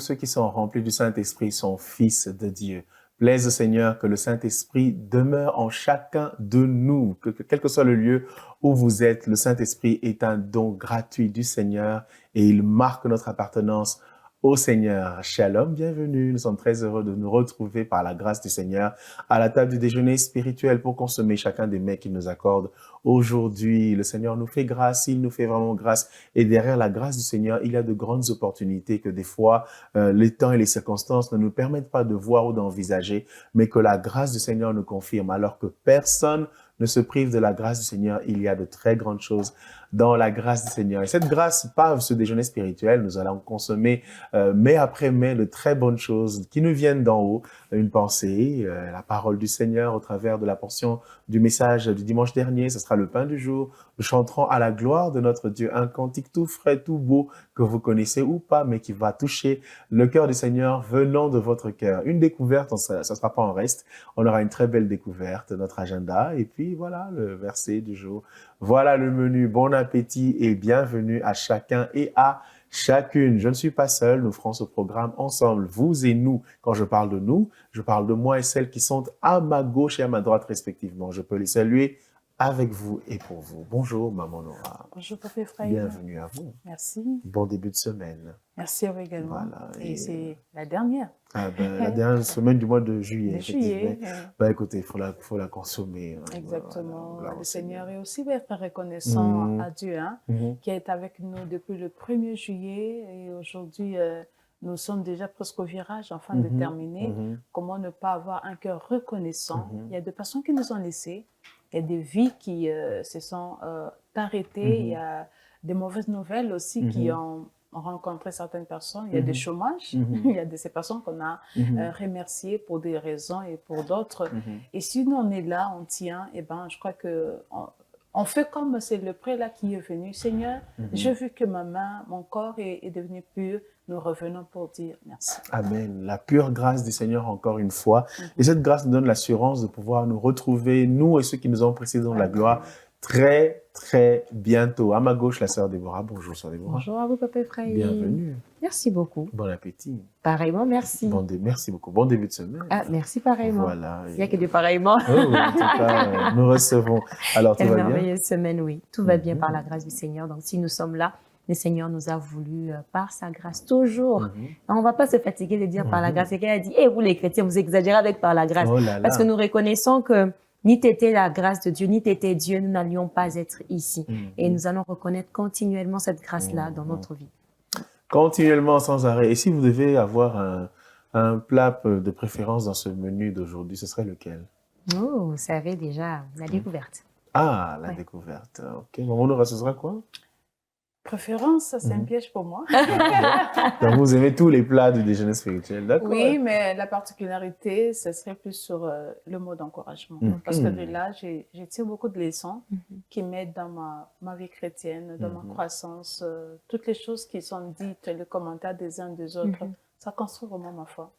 ceux qui sont remplis du Saint-Esprit sont fils de Dieu. Plaise au Seigneur que le Saint-Esprit demeure en chacun de nous, que quel que soit le lieu où vous êtes, le Saint-Esprit est un don gratuit du Seigneur et il marque notre appartenance au Seigneur. Shalom, bienvenue. Nous sommes très heureux de nous retrouver par la grâce du Seigneur à la table du déjeuner spirituel pour consommer chacun des mets qu'il nous accorde aujourd'hui. Le Seigneur nous fait grâce, il nous fait vraiment grâce. Et derrière la grâce du Seigneur, il y a de grandes opportunités que des fois, les temps et les circonstances ne nous permettent pas de voir ou d'envisager, mais que la grâce du Seigneur nous confirme. Alors que personne ne se prive de la grâce du Seigneur, il y a de très grandes choses dans la grâce du Seigneur. Et cette grâce, par ce déjeuner spirituel, nous allons consommer mai après mai de très bonnes choses qui nous viennent d'en haut. Une pensée, la parole du Seigneur au travers de la portion du message du dimanche dernier. Ce sera le pain du jour. Nous chanterons à la gloire de notre Dieu un cantique tout frais, tout beau que vous connaissez ou pas, mais qui va toucher le cœur du Seigneur venant de votre cœur. Une découverte, ça ne sera pas en reste. On aura une très belle découverte, notre agenda. Et puis voilà, le verset du jour. Voilà le menu. Bon appétit et bienvenue à chacun et à chacune. Je ne suis pas seul, nous ferons ce programme ensemble, vous et nous. Quand je parle de nous, je parle de moi et celles qui sont à ma gauche et à ma droite respectivement. Je peux les saluer avec vous et pour vous. Bonjour, Maman Nora. Bonjour, Papa Ephraim. Bienvenue à vous. Merci. Bon début de semaine. Merci à vous également. Voilà. Et c'est la dernière. La dernière semaine du mois de juillet. De juillet. Écoutez, il faut la consommer. Exactement. Voilà, le Seigneur est aussi très reconnaissant à Dieu, qui est avec nous depuis le 1er juillet. Et aujourd'hui, nous sommes déjà presque au virage, en fin de terminer. Comment ne pas avoir un cœur reconnaissant? Il y a des personnes qui nous ont laissés. Il y a des vies qui se sont arrêtées. Il y a des mauvaises nouvelles aussi qui ont rencontré certaines personnes. Il y a des chômages. Il y a de ces personnes qu'on a remerciées pour des raisons et pour d'autres. Et si nous, on est là, on tient, et ben, je crois que on fait comme c'est le prêtre qui est venu. Seigneur, j'ai vu que ma main, mon corps est devenu pur. Nous revenons pour dire merci. Amen. La pure grâce du Seigneur encore une fois. Et cette grâce nous donne l'assurance de pouvoir nous retrouver, nous et ceux qui nous ont précédés dans la gloire, très, très bientôt. À ma gauche, la sœur Déborah. Bonjour, sœur Déborah. Bonjour à vous, Papa Ephraim. Bienvenue. Merci beaucoup. Bon appétit. Pareillement, merci. Merci beaucoup. Bon début de semaine. Merci pareillement. Voilà. Il n'y a que du pareillement. Oh, en tout cas, nous recevons. Alors, tout va bien? Une merveilleuse semaine, oui. Tout va bien par la grâce du Seigneur. Donc, si nous sommes là, le Seigneur nous a voulu par sa grâce, toujours. On ne va pas se fatiguer de dire par la grâce. Et qu'elle a dit, vous les chrétiens, vous exagérez avec par la grâce. Oh là là. Parce que nous reconnaissons que ni t'étais la grâce de Dieu, ni t'étais Dieu, nous n'allions pas être ici. Et nous allons reconnaître continuellement cette grâce-là dans notre vie. Continuellement, sans arrêt. Et si vous devez avoir un plat de préférence dans ce menu d'aujourd'hui, ce serait lequel? Oh, vous savez déjà, la découverte. Ah, la découverte. OK. Maman Nora, ce sera quoi? Préférence, c'est un piège pour moi. Donc, vous aimez tous les plats du déjeuner spirituel, d'accord? Oui, mais la particularité, ce serait plus sur le mot d'encouragement. Parce que de là, j'ai tiré beaucoup de leçons qui m'aident dans ma vie chrétienne, dans ma croissance. Toutes les choses qui sont dites, les commentaires des uns des autres, ça construit vraiment ma foi.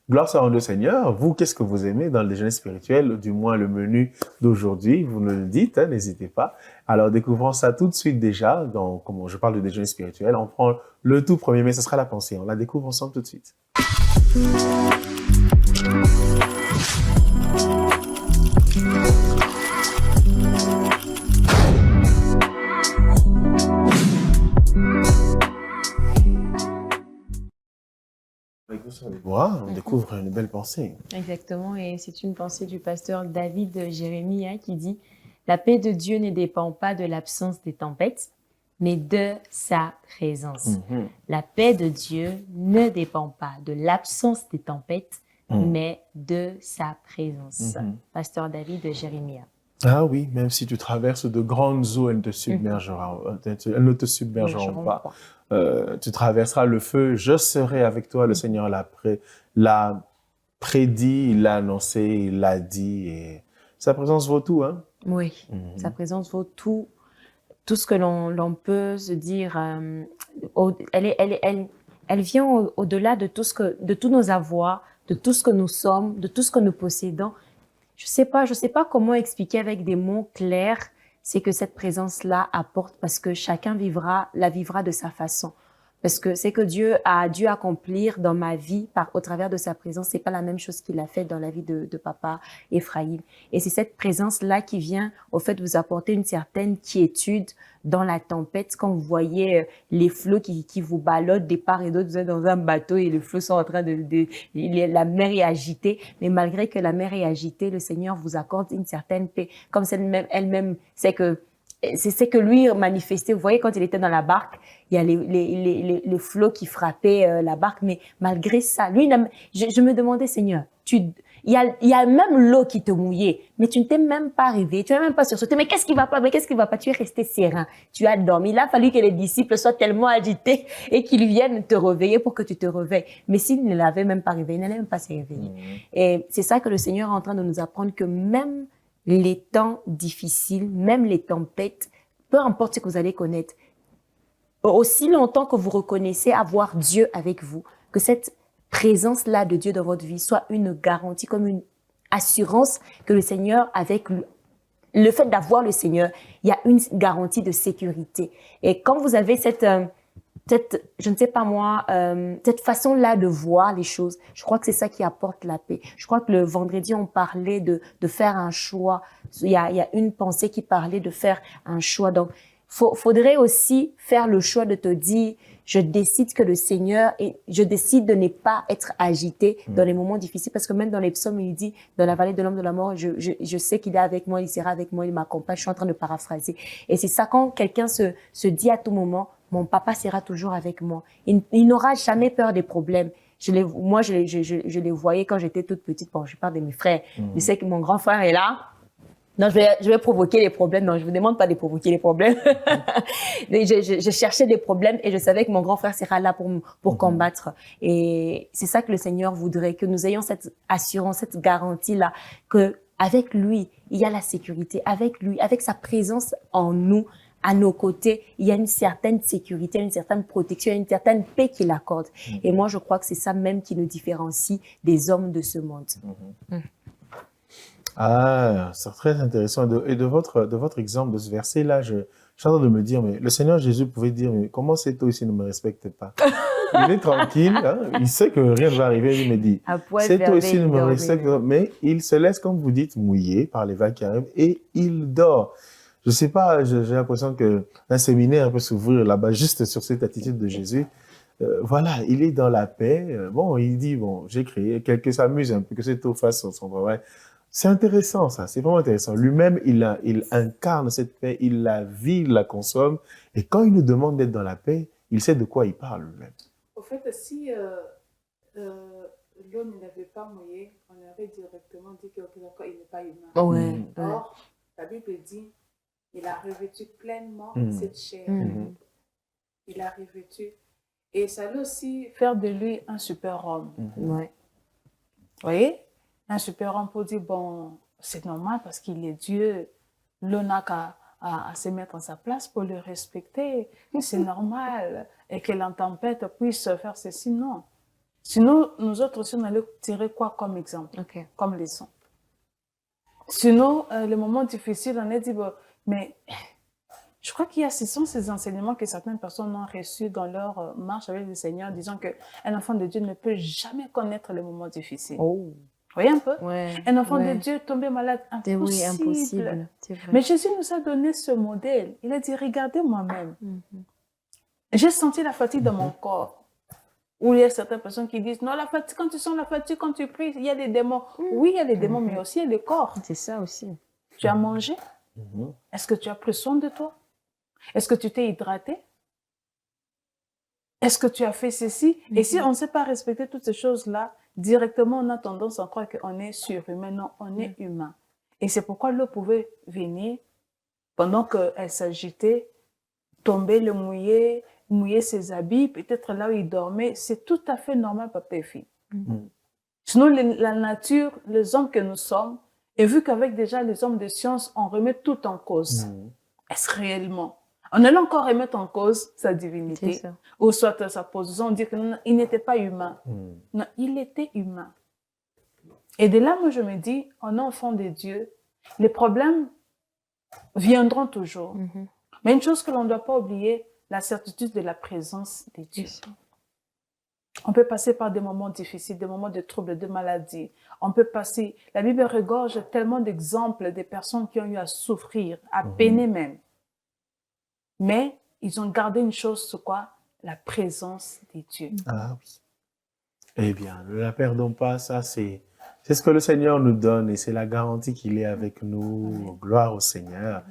Gloire soit au Seigneur. Vous, qu'est-ce que vous aimez dans le déjeuner spirituel, du moins le menu d'aujourd'hui? Vous nous le dites, n'hésitez pas. Alors, découvrons ça tout de suite déjà. Comme je parle de déjeuner spirituel, on prend le tout premier, mais ce sera la pensée. On la découvre ensemble tout de suite. On découvre une belle pensée. Exactement, et c'est une pensée du pasteur David Jérémie qui dit « La paix de Dieu ne dépend pas de l'absence des tempêtes, mais de sa présence. La paix de Dieu ne dépend pas de l'absence des tempêtes, mais de sa présence. Pasteur David Jérémie. Ah oui, même si tu traverses de grandes eaux, elles ne te submergeront pas. Tu traverseras le feu, je serai avec toi. Le Seigneur l'a prédit, il l'a annoncé, il l'a dit. Et sa présence vaut tout, hein? Oui, sa présence vaut tout. Tout ce que l'on peut se dire, elle vient au-delà de tous nos avoirs, de tout ce que nous sommes, de tout ce que nous possédons. Je sais pas comment expliquer avec des mots clairs, c'est que cette présence-là apporte parce que chacun la vivra de sa façon. Parce que c'est que Dieu a dû accomplir dans ma vie au travers de sa présence. C'est pas la même chose qu'il a fait dans la vie de papa Ephraïm. Et c'est cette présence-là qui vient, au fait, vous apporter une certaine quiétude dans la tempête. Quand vous voyez les flots qui vous ballottent des part et d'autre, vous êtes dans un bateau et les flots sont en train la mer est agitée. Mais malgré que la mer est agitée, le Seigneur vous accorde une certaine paix. Comme elle-même, c'est que lui manifestait. Vous voyez, quand il était dans la barque, il y a les flots qui frappaient la barque, mais malgré ça, lui, je me demandais, Seigneur, il y a même l'eau qui te mouillait, mais tu ne t'es même pas réveillé, tu n'as même pas sursauté. Mais qu'est-ce qui va pas? Mais qu'est-ce qui va pas? Tu es resté serein, tu as dormi. Il a fallu que les disciples soient tellement agités et qu'ils viennent te réveiller pour que tu te réveilles. Mais s'il ne l'avait même pas réveillé, il n'allait même pas se réveiller. Et c'est ça que le Seigneur est en train de nous apprendre, que même les temps difficiles, même les tempêtes, peu importe ce que vous allez connaître, aussi longtemps que vous reconnaissez avoir Dieu avec vous, que cette présence-là de Dieu dans votre vie soit une garantie, comme une assurance que le Seigneur, avec le fait d'avoir le Seigneur, il y a une garantie de sécurité. Et quand vous avez cette je ne sais pas moi, cette façon-là de voir les choses, je crois que c'est ça qui apporte la paix. Je crois que le vendredi, on parlait de faire un choix. Il y a une pensée qui parlait de faire un choix. Donc, faudrait aussi faire le choix de te dire, je décide que le Seigneur, et je décide de ne pas être agité dans les moments difficiles, parce que même dans les psaumes, il dit, dans la vallée de l'ombre de la mort, je sais qu'il est avec moi, il sera avec moi, il m'accompagne. Je suis en train de paraphraser. Et c'est ça, quand quelqu'un se dit à tout moment, mon papa sera toujours avec moi. Il n'aura jamais peur des problèmes. Je les voyais quand j'étais toute petite. Bon, je parle de mes frères. Je sais que mon grand frère est là. Non, je vais provoquer les problèmes. Non, je vous demande pas de provoquer les problèmes. je cherchais des problèmes et je savais que mon grand frère sera là pour combattre. Et c'est ça que le Seigneur voudrait, que nous ayons cette assurance, cette garantie-là, que avec lui, il y a la sécurité. Avec lui, avec sa présence en nous, à nos côtés, il y a une certaine sécurité, une certaine protection, une certaine paix qu'il accorde. Et moi, je crois que c'est ça même qui nous différencie des hommes de ce monde. Ah, c'est très intéressant. Et de votre exemple, de ce verset-là, je suis en train de me dire, mais le Seigneur Jésus pouvait dire, mais comment c'est toi ici ne me respecte pas? Il est tranquille, hein, il sait que rien ne va arriver, il me dit, c'est toi ici ne me respecte pas, mais il se laisse, comme vous dites, mouiller par les vagues qui arrivent et il dort. Je sais pas, j'ai l'impression que un séminaire peut s'ouvrir là-bas juste sur cette attitude de Jésus. Voilà, il est dans la paix. Bon, il dit, bon, j'ai créé, quelqu'un s'amuse un peu, que cette eau fasse son travail. C'est intéressant, ça. C'est vraiment intéressant. Lui-même, il incarne cette paix, il la vit, il la consomme. Et quand il nous demande d'être dans la paix, il sait de quoi il parle lui-même. Au fait, si l'eau ne l'avait pas mouillé, on aurait directement dit qu'il n'est pas humain. Or, la Bible dit, il a revêtu pleinement cette chair. Il a revêtu. Et ça veut aussi faire de lui un super-homme. Vous voyez? Un super-homme pour dire, bon, c'est normal parce qu'il est Dieu. L'eau n'a qu'à se mettre en sa place pour le respecter. C'est normal. Et que la tempête puisse faire ceci, non. Sinon, nous autres aussi, on allait tirer quoi comme exemple, comme leçon. Sinon, les moments difficiles, on a dit, bon, mais je crois qu'il y a ces enseignements que certaines personnes ont reçus dans leur marche avec le Seigneur, disant qu'un enfant de Dieu ne peut jamais connaître les moments difficiles. Vous voyez un peu? Un enfant de Dieu tombé malade, impossible. Oui, impossible. Mais Jésus nous a donné ce modèle. Il a dit, regardez moi-même. J'ai senti la fatigue dans mon corps. Ou il y a certaines personnes qui disent, non, la fatigue, quand tu sens la fatigue, quand tu pries, il y a des démons. Oui, il y a des démons, mais aussi il y a le corps. C'est ça aussi. Tu as mangé? Est-ce que tu as pris soin de toi? Est-ce que tu t'es hydraté? Est-ce que tu as fait ceci? Et si on ne sait pas respecter toutes ces choses-là, directement, on a tendance à croire qu'on est surhumain. Non, on est humain. Et c'est pourquoi l'eau pouvait venir pendant qu'elle s'agitait, tomber, le mouiller ses habits, peut-être là où il dormait. C'est tout à fait normal, papa et fille. Sinon, la nature, les hommes que nous sommes, et vu qu'avec déjà les hommes de science, on remet tout en cause. Est-ce réellement? On allait encore remettre en cause sa divinité, ou soit sa position, dire qu'il n'était pas humain. Non, il était humain. Et de là, moi, je me dis, en enfant de Dieu, les problèmes viendront toujours. Mais une chose que l'on ne doit pas oublier, la certitude de la présence de Dieu. On peut passer par des moments difficiles, des moments de troubles, de maladies. On peut passer... La Bible regorge tellement d'exemples des personnes qui ont eu à souffrir, à peiner même. Mais ils ont gardé une chose, c'est quoi? La présence de Dieu. Ah oui. Eh bien, ne la perdons pas, ça c'est ce que le Seigneur nous donne et c'est la garantie qu'il est avec nous. Gloire au Seigneur.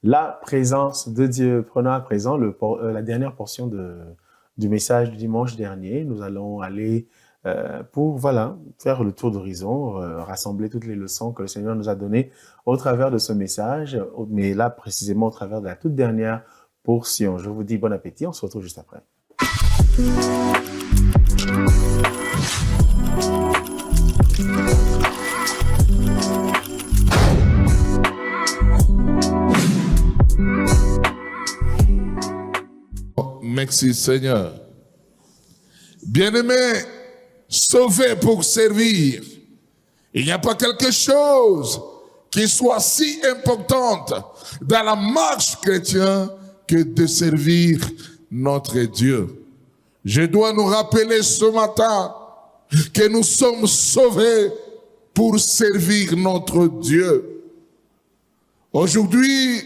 La présence de Dieu. Prenons à présent la dernière portion du message du dimanche dernier. Nous allons aller pour faire le tour d'horizon, rassembler toutes les leçons que le Seigneur nous a données au travers de ce message, mais là précisément au travers de la toute dernière portion. Je vous dis bon appétit, on se retrouve juste après. Merci Seigneur. Bien-aimés, sauvés pour servir. Il n'y a pas quelque chose qui soit si importante dans la marche chrétienne que de servir notre Dieu. Je dois nous rappeler ce matin que nous sommes sauvés pour servir notre Dieu. Aujourd'hui,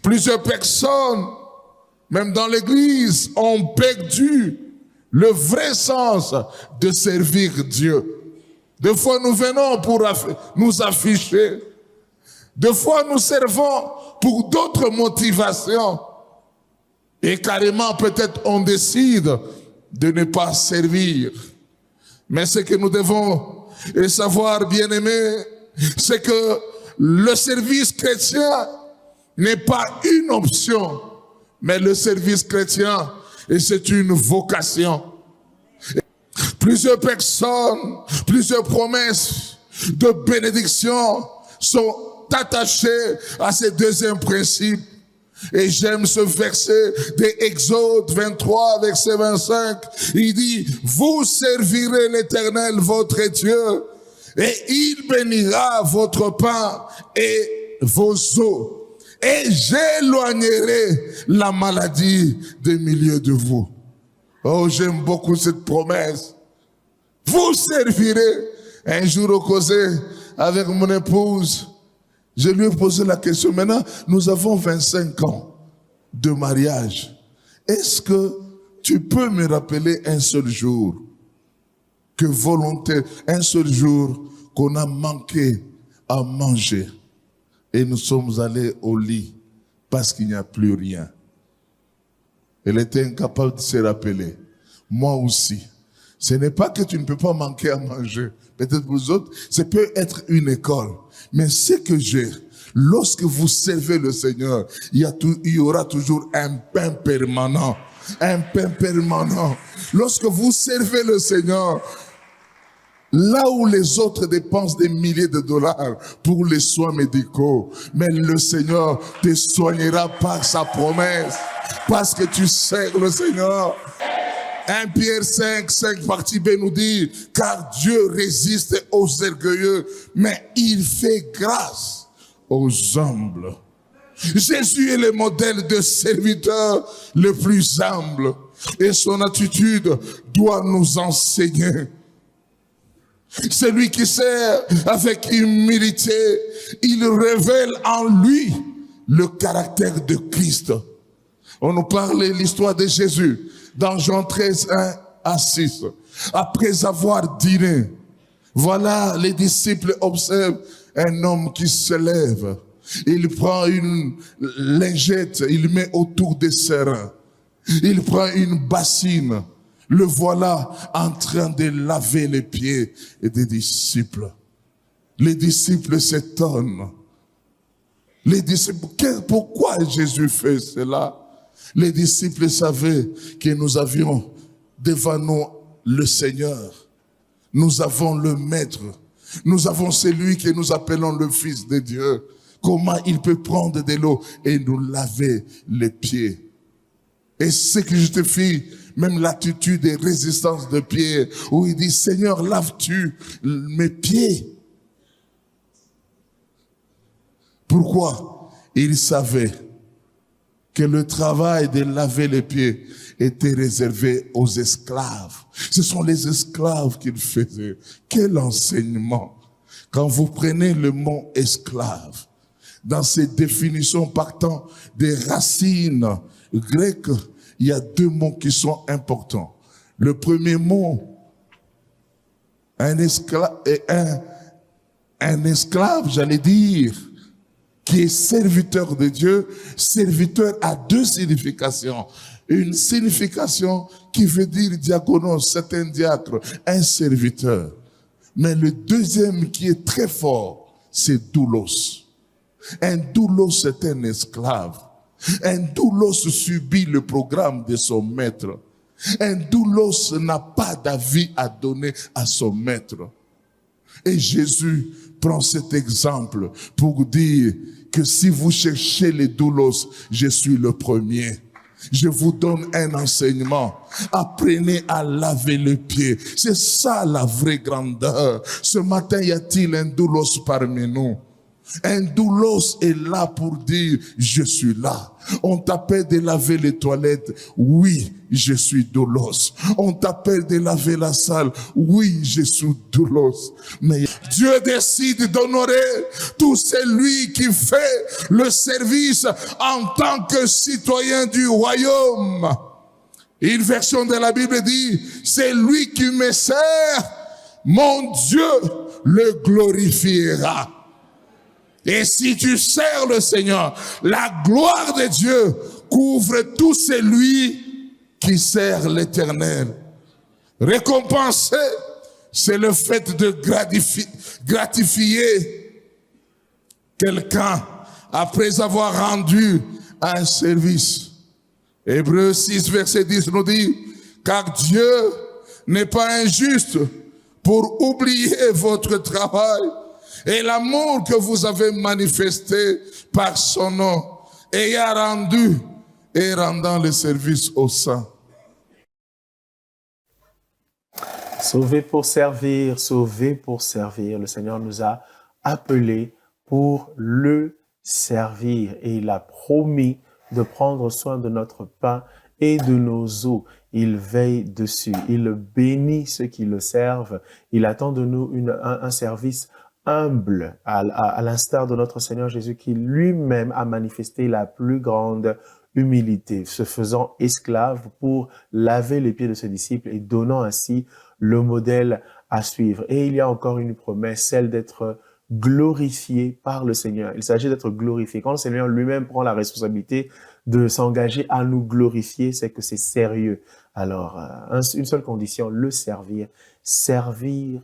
plusieurs personnes, même dans l'Église, ont perdu le vrai sens de servir Dieu. Des fois, nous venons pour nous afficher. Des fois, nous servons pour d'autres motivations. Et carrément, peut-être, on décide de ne pas servir. Mais ce que nous devons savoir, bien-aimés, c'est que le service chrétien n'est pas une option, mais le service chrétien, et c'est une vocation. Plusieurs personnes, plusieurs promesses de bénédiction sont attachées à ce deuxième principe. Et j'aime ce verset de Exode 23, verset 25. Il dit, vous servirez l'Éternel, votre Dieu, et il bénira votre pain et vos eaux. Et j'éloignerai la maladie du milieu de vous. Oh, j'aime beaucoup cette promesse. Vous servirez. Un jour au causé avec mon épouse, je lui ai posé la question. Maintenant, nous avons 25 ans de mariage. Est-ce que tu peux me rappeler un seul jour que volontaire, un seul jour qu'on a manqué à manger et nous sommes allés au lit parce qu'il n'y a plus rien? Elle était incapable de se rappeler. Moi aussi. Ce n'est pas que tu ne peux pas manquer à manger. Peut-être pour vous autres, ça peut être une école. Mais ce que j'ai, lorsque vous servez le Seigneur, il y aura toujours un pain permanent. Un pain permanent. Lorsque vous servez le Seigneur, là où les autres dépensent des milliers de dollars pour les soins médicaux, mais le Seigneur te soignera par sa promesse, parce que tu sers le Seigneur. 1 Pierre 5 partie B nous dit, car Dieu résiste aux orgueilleux, mais il fait grâce aux humbles. Jésus est le modèle de serviteur le plus humble, et son attitude doit nous enseigner. Celui qui sert avec humilité, il révèle en lui le caractère de Christ. On nous parlait de l'histoire de Jésus dans Jean 13, 1 à 6. Après avoir dîné, voilà, les disciples observent un homme qui se lève. Il prend une lingette, il met autour des ses reins. Il prend une bassine. Le voilà en train de laver les pieds des disciples. Les disciples s'étonnent. Les disciples, pourquoi Jésus fait cela? Les disciples savaient que nous avions devant nous le Seigneur. Nous avons le Maître. Nous avons celui que nous appelons le Fils de Dieu. Comment il peut prendre de l'eau et nous laver les pieds? Et ce que je te fis, même l'attitude et résistance de Pierre, où il dit, Seigneur, laves-tu mes pieds? Pourquoi? Il savait que le travail de laver les pieds était réservé aux esclaves. Ce sont les esclaves qui le faisaient. Quel enseignement! Quand vous prenez le mot esclave, dans ses définitions partant des racines grecques, il y a deux mots qui sont importants. Le premier mot, un esclave, j'allais dire, qui est serviteur de Dieu. Serviteur a deux significations. Une signification qui veut dire diaconos, c'est un diacre, un serviteur. Mais le deuxième qui est très fort, c'est doulos. Un doulos, c'est un esclave. Un doulos subit le programme de son maître. Un doulos n'a pas d'avis à donner à son maître. Et Jésus prend cet exemple pour dire que si vous cherchez les doulos, je suis le premier. Je vous donne un enseignement. Apprenez à laver les pieds. C'est ça la vraie grandeur. Ce matin, y a-t-il un doulos parmi nous? Un doulos est là pour dire, je suis là. On t'appelle de laver les toilettes. Oui, je suis doulos. On t'appelle de laver la salle. Oui, je suis doulos. Mais Dieu décide d'honorer tout celui qui fait le service en tant que citoyen du royaume. Une version de la Bible dit, c'est lui qui me sert, mon Dieu le glorifiera. Et si tu sers le Seigneur, la gloire de Dieu couvre tout celui qui sert l'Éternel. Récompenser, c'est le fait de gratifier quelqu'un après avoir rendu un service. Hébreux 6, verset 10 nous dit, car Dieu n'est pas injuste pour oublier votre travail et l'amour que vous avez manifesté par son nom, ayant rendu et rendant le service aux saints. Sauvé pour servir, sauvé pour servir. Le Seigneur nous a appelés pour le servir et il a promis de prendre soin de notre pain et de nos eaux. Il veille dessus, il bénit ceux qui le servent. Il attend de nous un service humble, à l'instar de notre Seigneur Jésus qui lui-même a manifesté la plus grande humilité, se faisant esclave pour laver les pieds de ses disciples et donnant ainsi le modèle à suivre. Et il y a encore une promesse, celle d'être glorifié par le Seigneur. Il s'agit d'être glorifié. Quand le Seigneur lui-même prend la responsabilité de s'engager à nous glorifier, c'est que c'est sérieux. Alors, une seule condition, le servir. Servir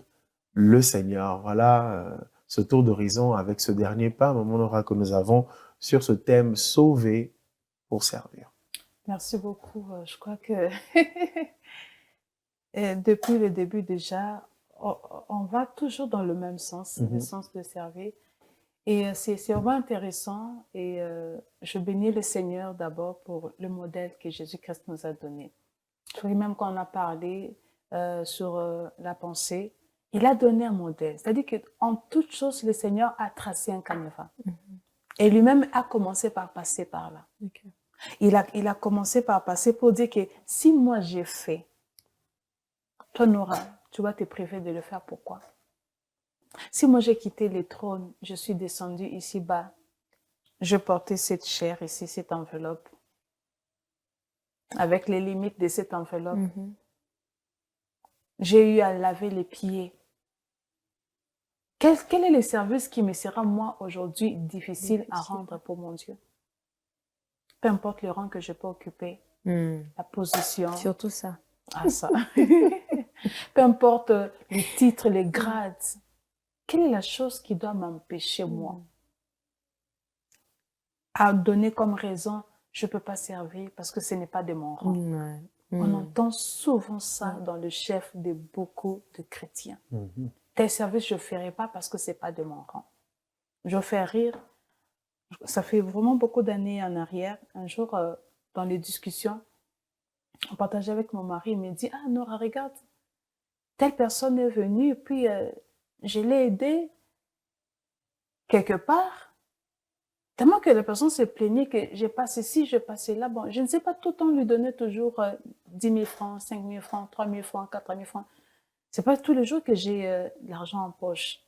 le Seigneur. Voilà ce tour d'horizon avec ce dernier pas, moment aura que nous avons sur ce thème sauver pour servir. Merci beaucoup. Je crois que depuis le début déjà, on va toujours dans le même sens, le sens de servir. Et c'est vraiment intéressant et je bénis le Seigneur d'abord pour le modèle que Jésus-Christ nous a donné. Je crois même qu'on a parlé sur la pensée, il a donné un modèle. C'est-à-dire qu'en toute chose, le Seigneur a tracé un canevas. Et lui-même a commencé par passer par là. Okay. Il a commencé par passer pour dire que si moi j'ai fait, toi Nora, tu vas te priver de le faire. Pourquoi? Si moi j'ai quitté le trône, je suis descendue ici-bas, je portais cette chair ici, cette enveloppe, avec les limites de cette enveloppe. J'ai eu à laver les pieds. Quel est le service qui me sera, moi, aujourd'hui, difficile à rendre pour mon Dieu? Peu importe le rang que je peux occuper, la position. Surtout ça. Ah, ça. Peu importe les titres, les grades. Quelle est la chose qui doit m'empêcher, moi, à donner comme raison, je ne peux pas servir parce que ce n'est pas de mon rang. On entend souvent ça dans le chef de beaucoup de chrétiens. Tel service, je ne ferai pas parce que ce n'est pas de mon rang. Je fais rire. Ça fait vraiment beaucoup d'années en arrière. Un jour, dans les discussions, on partageait avec mon mari. Il me dit, ah Nora, regarde, telle personne est venue, puis je l'ai aidée quelque part. Tellement que la personne se plaignait que j'ai passé ci, j'ai passé là. Bon, je ne sais pas tout le temps lui donner toujours 10 000 francs, 5 000 francs, 3 000 francs, 4 000 francs. C'est pas tous les jours que j'ai de l'argent en poche.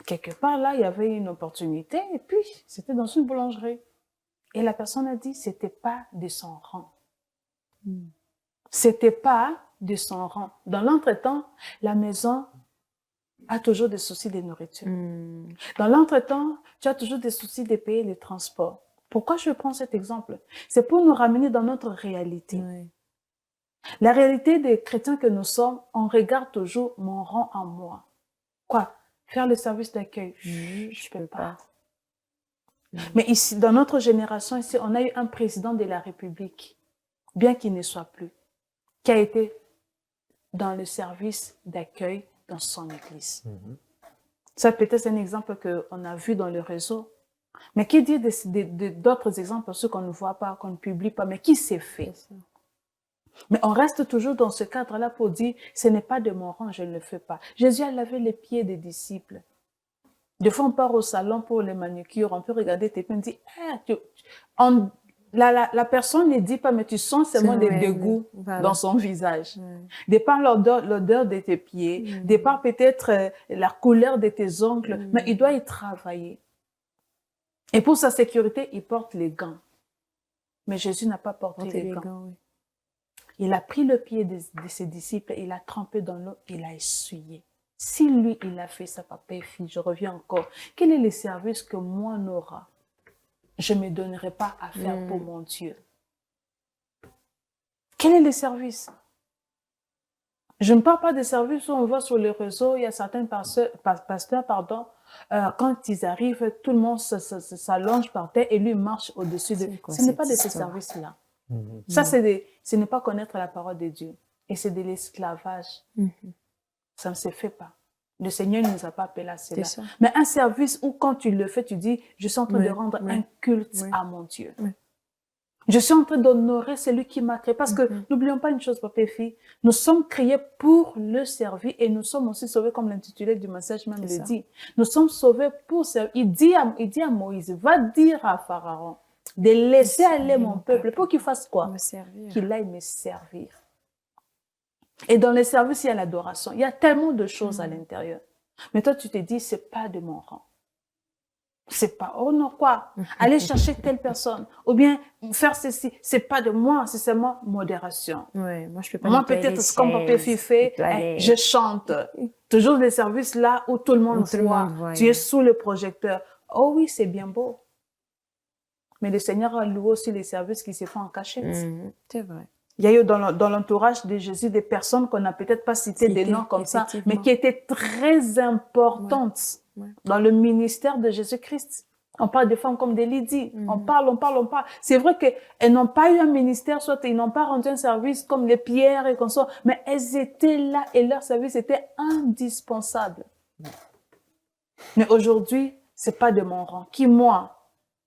Quelque part, là, il y avait une opportunité et puis c'était dans une boulangerie. Et la personne a dit, c'était pas de son rang. C'était pas de son rang. Dans l'entretemps, la maison a toujours des soucis de nourriture. Dans l'entretemps, tu as toujours des soucis de payer les transports. Pourquoi je prends cet exemple? C'est pour nous ramener dans notre réalité. Oui. La réalité des chrétiens que nous sommes, on regarde toujours mon rang en moi. Quoi? Faire le service d'accueil? Je peux pas. Mais ici, dans notre génération, ici, on a eu un président de la République, bien qu'il ne soit plus, qui a été dans le service d'accueil dans son église. Ça, peut-être, c'est un exemple qu'on a vu dans le réseau. Mais qui dit d'autres exemples, ceux qu'on ne voit pas, qu'on ne publie pas, mais qui s'est fait? Mais on reste toujours dans ce cadre-là pour dire, ce n'est pas de mon rang, je ne le fais pas. Jésus a lavé les pieds des disciples. Des fois, on part au salon pour les manucures, on peut regarder tes pieds, on dit, la personne ne dit pas, mais tu sens seulement des dégoûts dans son visage. De par l'odeur de tes pieds, de par peut-être la couleur de tes ongles, mais il doit y travailler. Et pour sa sécurité, il porte les gants. Mais Jésus n'a pas porté les gants. Il a pris le pied de ses disciples, il a trempé dans l'eau, il a essuyé. Si lui, il a fait ça, papa et fille, je reviens encore. Quel est le service que moi, Nora, je ne me donnerai pas à faire pour mon Dieu? Quel est le service? Je ne parle pas des services où on voit sur les réseaux, il y a certains pasteurs, quand ils arrivent, tout le monde s'allonge par terre et lui marche au-dessus de... Ce n'est pas de ces services-là. Ça, ce n'est pas connaître la parole de Dieu. Et c'est de l'esclavage. Ça ne se fait pas. Le Seigneur ne nous a pas appelés à cela. Mais un service où quand tu le fais, tu dis, je suis en train de rendre un culte à mon Dieu. Je suis en train d'honorer celui qui m'a créé. Parce que n'oublions pas une chose, papa et fille, nous sommes créés pour le servir et nous sommes aussi sauvés, comme l'intitulé du message même le dit. Nous sommes sauvés pour servir. Il dit à Moïse, va dire à Pharaon, de laisser aller mon peuple pour qu'il fasse quoi? Qu'il aille me servir. Et dans les services, il y a l'adoration. Il y a tellement de choses à l'intérieur. Mais toi, tu te dis, c'est pas de mon rang. C'est pas, oh non, quoi? Aller chercher telle personne. Ou bien faire ceci. C'est pas de moi, c'est seulement modération. Moi, je peux pas. Moi, peut-être, comme Papa fait, je chante. Toujours des services là où tout le monde voit. Tu es sous le projecteur. Oh oui, c'est bien beau. Mais le Seigneur a loué aussi les services qui se font en cachette. C'est vrai. Il y a eu dans l'entourage de Jésus des personnes qu'on n'a peut-être pas cité des noms comme ça, mais qui étaient très importantes dans le ministère de Jésus-Christ. On parle des femmes comme des Lydie. On parle. C'est vrai qu'elles n'ont pas eu un ministère, soit ils n'ont pas rendu un service comme les Pierre et comme ça, mais elles étaient là et leur service était indispensable. Mais aujourd'hui, c'est pas de mon rang. Qui, moi,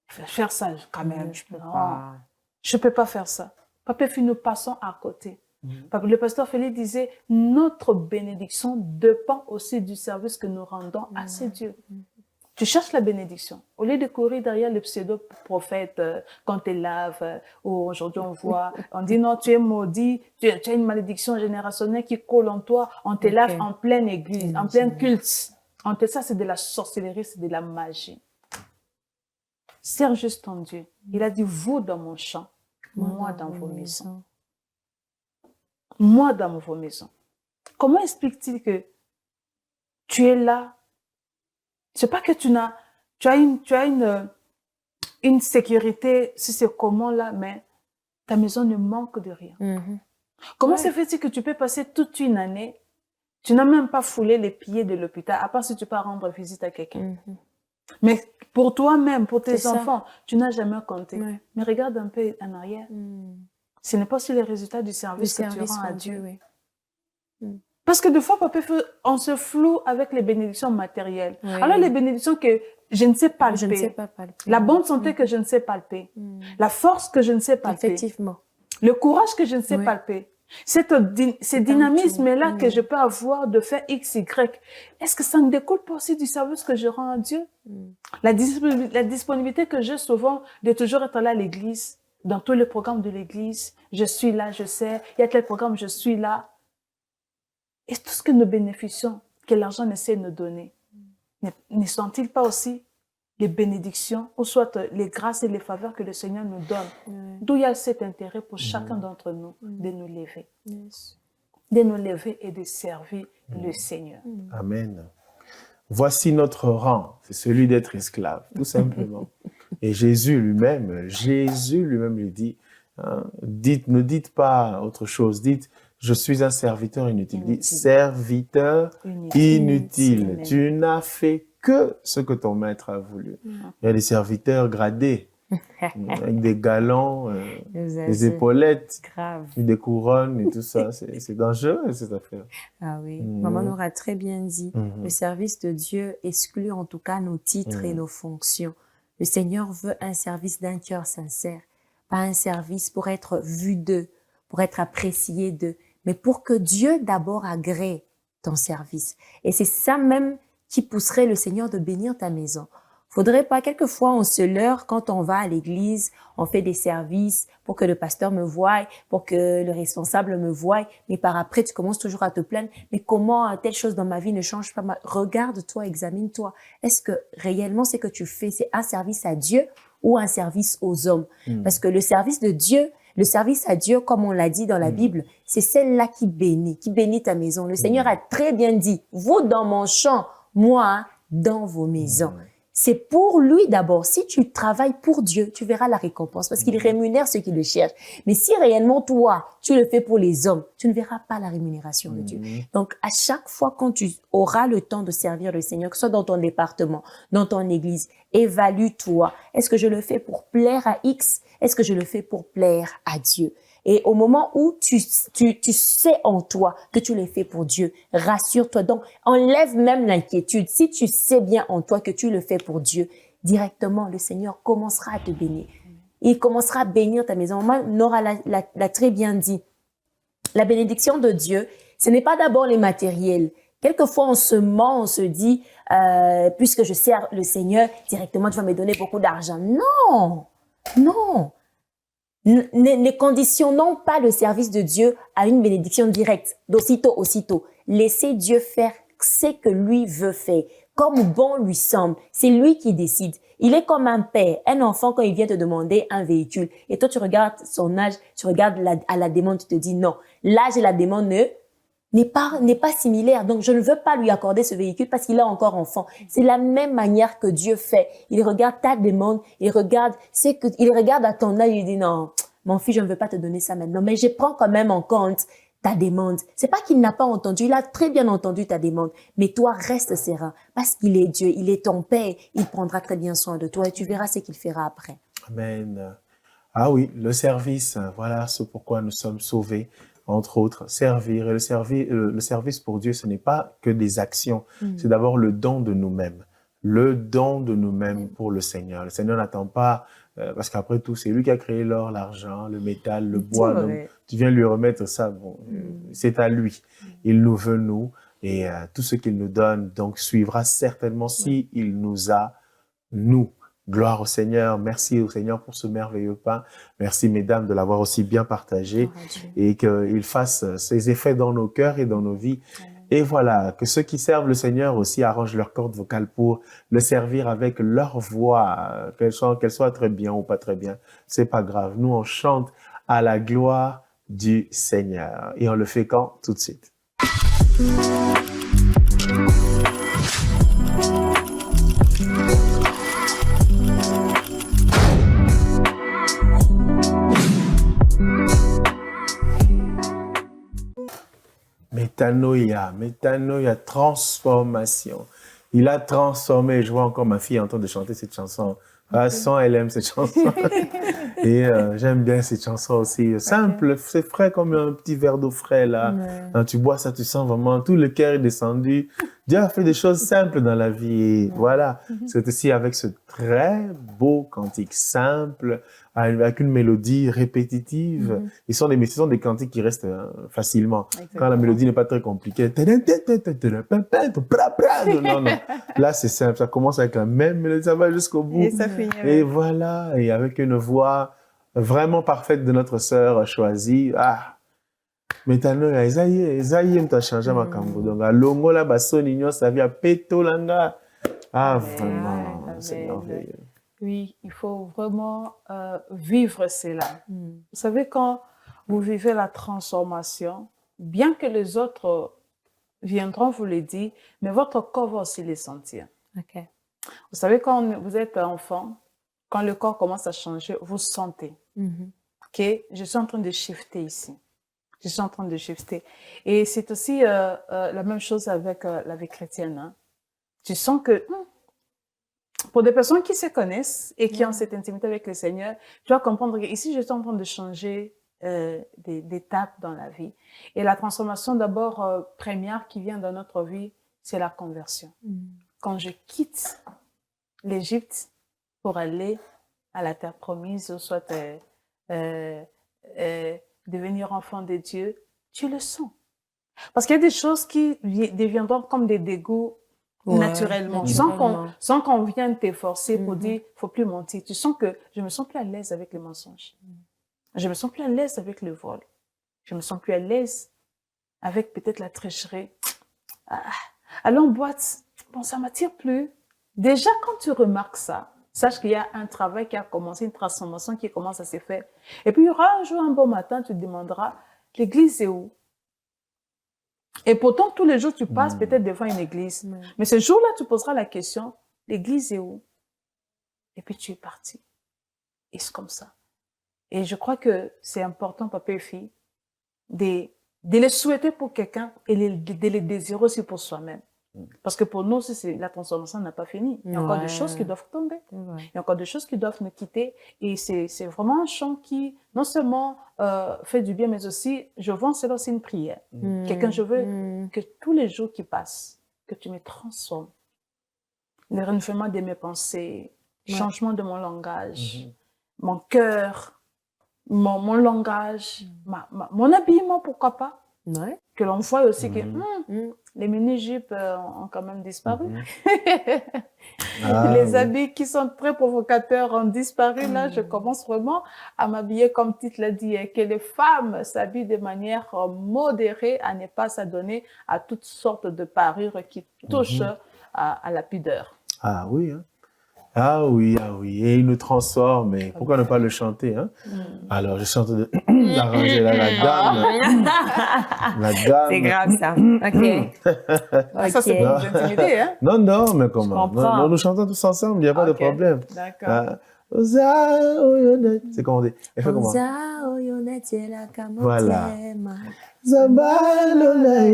faire ça quand même? Je peux pas faire ça. Papa et fille, nous passons à côté. Le pasteur Félix disait, notre bénédiction dépend aussi du service que nous rendons à ces dieux. Tu cherches la bénédiction. Au lieu de courir derrière le pseudo-prophète quand tu laves, ou aujourd'hui on dit non, tu es maudit, tu as une malédiction générationnelle qui coule en toi, on te lave en pleine église, en plein culte. Ça, c'est de la sorcellerie, c'est de la magie. Sers juste ton Dieu. Il a dit, vous dans mon champ, moi dans vos maisons. Moi dans vos maisons. Comment explique-t-il que tu es là? C'est pas que tu as une sécurité, si c'est comment là, mais ta maison ne manque de rien. Comment se fait-il que tu peux passer toute une année, tu n'as même pas foulé les pieds de l'hôpital, à part si tu pars rendre visite à quelqu'un. Mais pour toi-même, pour tes enfants, tu n'as jamais compté. Mais regarde un peu en arrière. Ce n'est pas aussi les résultats du service que tu rends à Dieu. Parce que des fois, papa, on se floue avec les bénédictions matérielles. Alors les bénédictions que je ne sais palper. La bonne santé que je ne sais palper. La force que je ne sais palper. Effectivement. Le courage que je ne sais palper. Ce dynamisme-là que je peux avoir de faire X, Y, est-ce que ça ne découle pas aussi du service que je rends à Dieu? La disponibilité que j'ai souvent de toujours être là à l'église, dans tous les programmes de l'église, je suis là, je sais, il y a tel programme, je suis là. Et tout ce que nous bénéficions, que l'argent essaie de nous donner, ne sont-ils pas aussi les bénédictions, ou soit les grâces et les faveurs que le Seigneur nous donne? D'où il y a cet intérêt pour chacun d'entre nous de nous lever. De nous lever et de servir le Seigneur. Amen. Voici notre rang, c'est celui d'être esclave, tout simplement. Et Jésus lui-même lui dit, hein, ne dites pas autre chose, dites, je suis un serviteur inutile. Dites, serviteur inutile. Tu n'as fait que ce que ton maître a voulu. Il y a des serviteurs gradés, avec des galons, des épaulettes, des couronnes et tout ça. C'est dangereux, cette affaire. Ah oui, Maman Nora très bien dit. Le service de Dieu exclut en tout cas nos titres et nos fonctions. Le Seigneur veut un service d'un cœur sincère, pas un service pour être vu d'eux, pour être apprécié d'eux, mais pour que Dieu d'abord agrée ton service. Et c'est ça même qui pousserait le Seigneur de bénir ta maison. Faudrait pas, quelquefois, on se leurre quand on va à l'église, on fait des services pour que le pasteur me voie, pour que le responsable me voie, mais par après, tu commences toujours à te plaindre. Mais comment telle chose dans ma vie ne change pas? Regarde-toi, examine-toi. Est-ce que réellement ce que tu fais, c'est un service à Dieu ou un service aux hommes? Parce que le service de Dieu, le service à Dieu, comme on l'a dit dans la Bible, c'est celle-là qui bénit ta maison. Le Seigneur a très bien dit, vous dans mon champ, moi dans vos maisons. C'est pour lui d'abord. Si tu travailles pour Dieu, tu verras la récompense parce qu'il rémunère ceux qui le cherchent. Mais si réellement toi, tu le fais pour les hommes, tu ne verras pas la rémunération de Dieu. Donc, à chaque fois quand tu auras le temps de servir le Seigneur, que ce soit dans ton département, dans ton église, évalue-toi. Est-ce que je le fais pour plaire à X? Est-ce que je le fais pour plaire à Dieu? Et au moment où tu sais en toi que tu l'as fait pour Dieu, rassure-toi. Donc, enlève même l'inquiétude. Si tu sais bien en toi que tu le fais pour Dieu, directement, le Seigneur commencera à te bénir. Il commencera à bénir ta maison. Moi, Nora l'a très bien dit. La bénédiction de Dieu, ce n'est pas d'abord les matériels. Quelquefois, on se ment, on se dit, puisque je sers le Seigneur, directement, tu vas me donner beaucoup d'argent. Non, non. Ne conditionnons pas le service de Dieu à une bénédiction directe, d'aussitôt. Laissez Dieu faire ce que lui veut faire, comme bon lui semble. C'est lui qui décide. Il est comme un père, un enfant quand il vient te demander un véhicule. Et toi, tu regardes son âge, tu regardes à la demande, tu te dis non. L'âge et la demande n'est pas similaire. Donc, je ne veux pas lui accorder ce véhicule parce qu'il est encore enfant. C'est la même manière que Dieu fait. Il regarde ta demande, il regarde à ton âge, il dit non, mon fils, je ne veux pas te donner ça maintenant, mais je prends quand même en compte ta demande. C'est pas qu'il n'a pas entendu, il a très bien entendu ta demande, mais toi, reste serein parce qu'il est Dieu, il est ton Père, il prendra très bien soin de toi et tu verras ce qu'il fera après. Amen. Ah oui, le service, voilà ce pourquoi nous sommes sauvés. Entre autres, servir. Et le service pour Dieu, ce n'est pas que des actions. C'est d'abord le don de nous-mêmes. Le don de nous-mêmes pour le Seigneur. Le Seigneur n'attend pas, parce qu'après tout, c'est lui qui a créé l'or, l'argent, le métal, le bois. Donc, tu viens lui remettre ça, bon, c'est à lui. Il nous veut, nous, et tout ce qu'il nous donne, donc, suivra certainement si il nous a, nous. Gloire au Seigneur. Merci au Seigneur pour ce merveilleux pain. Merci, mesdames, de l'avoir aussi bien partagé et qu'il fasse ses effets dans nos cœurs et dans nos vies. Et voilà, que ceux qui servent le Seigneur aussi arrangent leurs cordes vocales pour le servir avec leur voix, qu'elle soit très bien ou pas très bien. C'est pas grave. Nous, on chante à la gloire du Seigneur. Et on le fait quand? Tout de suite. Métanoïa, transformation. Il a transformé. Je vois encore ma fille en train de chanter cette chanson. Elle aime cette chanson. Et j'aime bien cette chanson aussi. Simple, c'est frais comme un petit verre d'eau frais là. Quand tu bois ça, tu sens vraiment tout le cœur est descendu. Dieu a fait des choses simples dans la vie. Et voilà, c'est aussi avec ce très beau cantique simple, avec une mélodie répétitive. Ce sont des cantiques qui restent facilement. Exactement. Quand la mélodie n'est pas très compliquée. Non, non. Là, c'est simple. Ça commence avec la même mélodie, ça va jusqu'au bout. Et ça finit avec. Et voilà, et avec une voix vraiment parfaite de notre sœur choisie. Ah! Metano ya ezaye mtachanja makambo. Donc, alongo la basoni nyo sa via petolanga. Ah, vraiment, c'est merveilleux. Oui, il faut vraiment vivre cela. Vous savez, quand vous vivez la transformation, bien que les autres viendront vous le dire, mais votre corps va aussi les sentir. Ok. Vous savez, quand vous êtes enfant, quand le corps commence à changer, vous sentez que je suis en train de shifter ici. Je suis en train de shifter. Et c'est aussi la même chose avec la vie chrétienne. Hein. Tu sens que pour des personnes qui se connaissent et qui ont cette intimité avec le Seigneur, tu vas comprendre que ici, je suis en train de changer d'étape dans la vie. Et la transformation d'abord première qui vient dans notre vie, c'est la conversion. Quand je quitte l'Égypte pour aller à la terre promise, ou soit devenir enfant de Dieu, tu le sens. Parce qu'il y a des choses qui deviendront comme des dégoûts naturellement, sans qu'on vienne t'efforcer pour dire, faut plus mentir. Tu sens que je me sens plus à l'aise avec les mensonges. Je me sens plus à l'aise avec le vol. Je me sens plus à l'aise avec peut-être la tricherie. Aller en boîte, bon, ça m'attire plus. Déjà, quand tu remarques ça, sache qu'il y a un travail qui a commencé, une transformation qui commence à se faire. Et puis, il y aura un jour, un bon matin, tu te demanderas, l'église est où? Et pourtant, tous les jours, tu passes peut-être devant une église. Mais ce jour-là, tu poseras la question, l'église est où? Et puis, tu es parti. Et c'est comme ça. Et je crois que c'est important, papa et fille, de les souhaiter pour quelqu'un et de les désirer aussi pour soi-même. Parce que pour nous, la transformation n'a pas fini. Il y a encore des choses qui doivent tomber. Il y a encore des choses qui doivent nous quitter. Et c'est vraiment un chant qui, non seulement fait du bien, mais aussi, je vois cela aussi une prière. Quelqu'un, je veux que tous les jours qui passent, que tu me transformes. Le renouvellement de mes pensées, changement de mon langage, mon cœur, mon langage, mon habillement, pourquoi pas. Que l'on voit aussi que les mini-jupes ont quand même disparu. Les habits qui sont très provocateurs ont disparu. Là, je commence vraiment à m'habiller comme titre l'a dit, que les femmes s'habillent de manière modérée, à ne pas s'adonner à toutes sortes de parures qui touchent à la pudeur. Ah oui, hein? Ah oui, et il nous transforme, mais pourquoi ne pas le chanter, hein? Alors, je chante d'arranger la gamme. La gamme. C'est grave, ça. OK. Ça, c'est pour vous intimider, hein? Non, mais comment? Non, nous chantons tous ensemble, il n'y a pas de problème. D'accord. C'est comment on dit? Elle fait comment? Voilà. Zambalolae,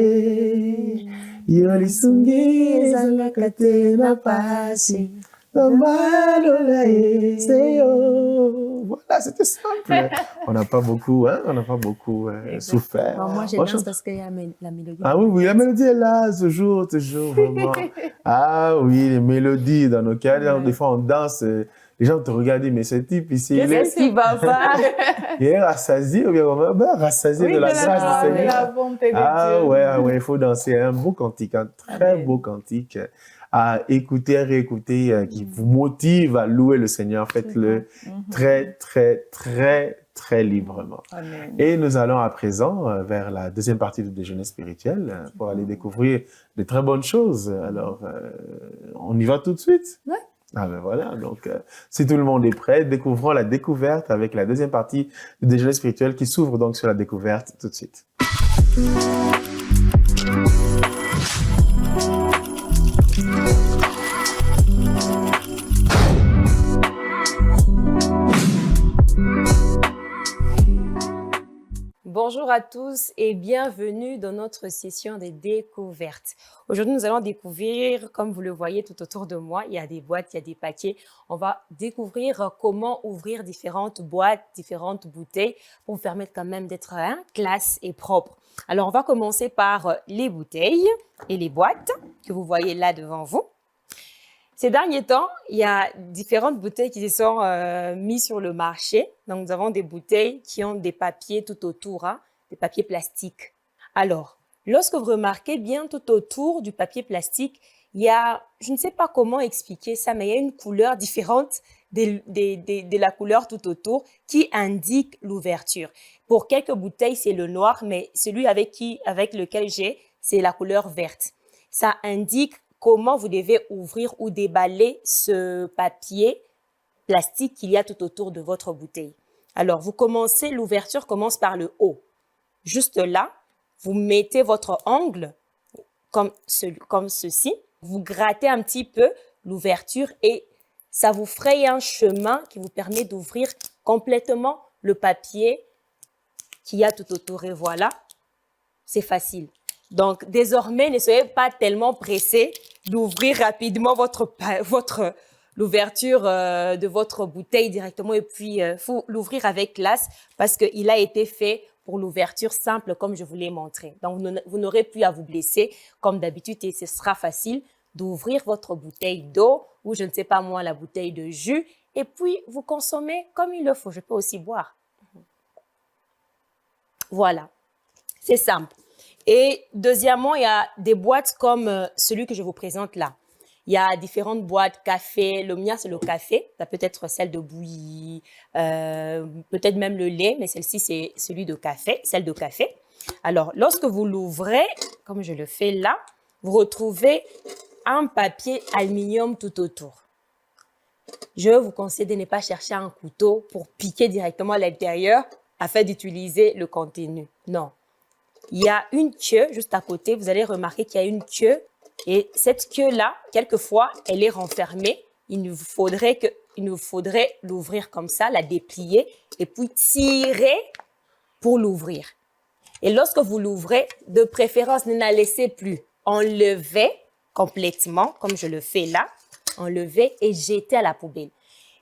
yolisungi zangakate na pasi. Zambalolae, seyo. Voilà, c'était simple. On n'a pas beaucoup, souffert. Bon, moi, j'ai danse parce qu'il y a la mélodie. Ah oui, la mélodie est là, toujours, vraiment. Ah oui, les mélodies dans nos cas, des fois on danse, les gens te regardent, mais ce type ici, qu'est-ce qu'il va faire? Il est rassasié, ou bien rassasié de la grâce du Seigneur. Ah ouais, il faut danser. Un beau cantique, un très beau cantique à écouter, à réécouter, qui vous motive à louer le Seigneur. Faites-le très, très, très, très librement. Amen. Et nous allons à présent vers la deuxième partie du déjeuner spirituel pour aller découvrir de très bonnes choses. Alors, on y va tout de suite? Ouais. Ah ben voilà, donc si tout le monde est prêt, découvrons la découverte avec la deuxième partie du déjeuner spirituel qui s'ouvre donc sur la découverte tout de suite. Bonjour Bonjour à tous et bienvenue dans notre session de découverte. Aujourd'hui, nous allons découvrir, comme vous le voyez tout autour de moi, il y a des boîtes, il y a des paquets. On va découvrir comment ouvrir différentes boîtes, différentes bouteilles pour vous permettre quand même d'être classe et propre. Alors, on va commencer par les bouteilles et les boîtes que vous voyez là devant vous. Ces derniers temps, il y a différentes bouteilles qui se sont mises sur le marché. Donc, nous avons des bouteilles qui ont des papiers tout autour, des papiers plastiques. Alors, lorsque vous remarquez bien tout autour du papier plastique, il y a, je ne sais pas comment expliquer ça, mais il y a une couleur différente de la couleur tout autour qui indique l'ouverture. Pour quelques bouteilles, c'est le noir, mais celui avec lequel j'ai, c'est la couleur verte. Ça indique comment vous devez ouvrir ou déballer ce papier plastique qu'il y a tout autour de votre bouteille. Alors, l'ouverture commence par le haut. Juste là, vous mettez votre ongle comme ceci. Vous grattez un petit peu l'ouverture et ça vous fraye un chemin qui vous permet d'ouvrir complètement le papier qu'il y a tout autour. Et voilà, c'est facile. Donc, désormais, ne soyez pas tellement pressés d'ouvrir rapidement l'ouverture de votre bouteille directement. Et puis, faut l'ouvrir avec classe parce qu'il a été fait pour l'ouverture simple comme je vous l'ai montré. Donc, vous n'aurez plus à vous blesser comme d'habitude et ce sera facile d'ouvrir votre bouteille d'eau ou je ne sais pas moi, la bouteille de jus et puis vous consommez comme il le faut. Je peux aussi boire. Voilà, c'est simple. Et deuxièmement, il y a des boîtes comme celui que je vous présente là. Il y a différentes boîtes, café. Le mien, c'est le café. Ça peut être celle de bouillie, peut-être même le lait, mais celle-ci, c'est celle de café. Alors, lorsque vous l'ouvrez, comme je le fais là, vous retrouvez un papier aluminium tout autour. Je vous conseille de ne pas chercher un couteau pour piquer directement à l'intérieur afin d'utiliser le contenu. Non. Il y a une queue juste à côté. Vous allez remarquer qu'il y a une queue. Et cette queue-là, quelquefois, elle est renfermée. Il nous faudrait l'ouvrir comme ça, la déplier et puis tirer pour l'ouvrir. Et lorsque vous l'ouvrez, de préférence, ne la laissez plus. Enlevez complètement, comme je le fais là. Enlevez et jetez à la poubelle.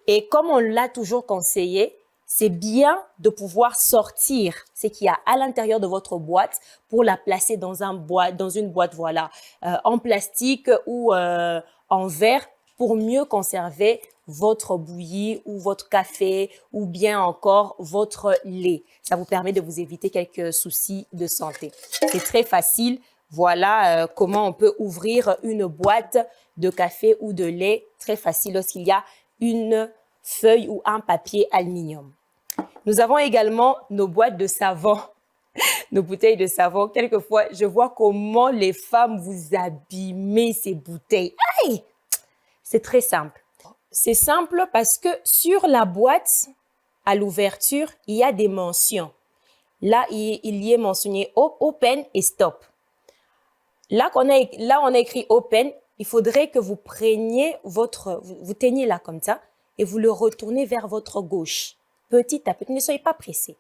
Et comme on l'a toujours conseillé, c'est bien de pouvoir sortir ce qu'il y a à l'intérieur de votre boîte pour la placer dans une boîte, voilà, en plastique ou en verre pour mieux conserver votre bouillie ou votre café ou bien encore votre lait. Ça vous permet de vous éviter quelques soucis de santé. C'est très facile. Voilà comment on peut ouvrir une boîte de café ou de lait. Très facile lorsqu'il y a une feuille ou un papier aluminium. Nous avons également nos boîtes de savon, nos bouteilles de savon. Quelquefois, je vois comment les femmes vous abîmez ces bouteilles. Aïe! C'est très simple. C'est simple parce que sur la boîte, à l'ouverture, il y a des mentions. Là, il y est mentionné open et stop. Là, on a écrit open, il faudrait que vous preniez vous teniez là comme ça et vous le retournez vers votre gauche. Petit à petit, ne soyez pas pressés.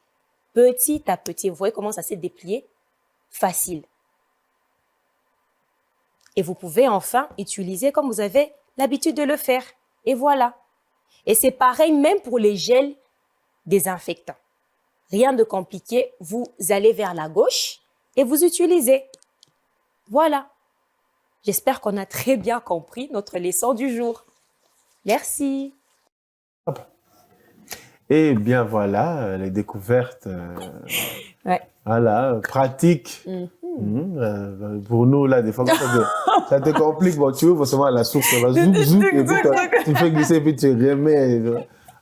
Petit à petit, vous voyez comment ça s'est déplié? Facile. Et vous pouvez enfin utiliser comme vous avez l'habitude de le faire. Et voilà. Et c'est pareil même pour les gels désinfectants. Rien de compliqué, vous allez vers la gauche et vous utilisez. Voilà. J'espère qu'on a très bien compris notre leçon du jour. Merci. Eh bien, voilà, les découvertes, Ouais. voilà, pratiques. Pour nous, là, des fois, ça te complique. Bon, tu ouvres seulement la source, ça va zouk, zouk, et puis tu fais glisser, puis tu remets.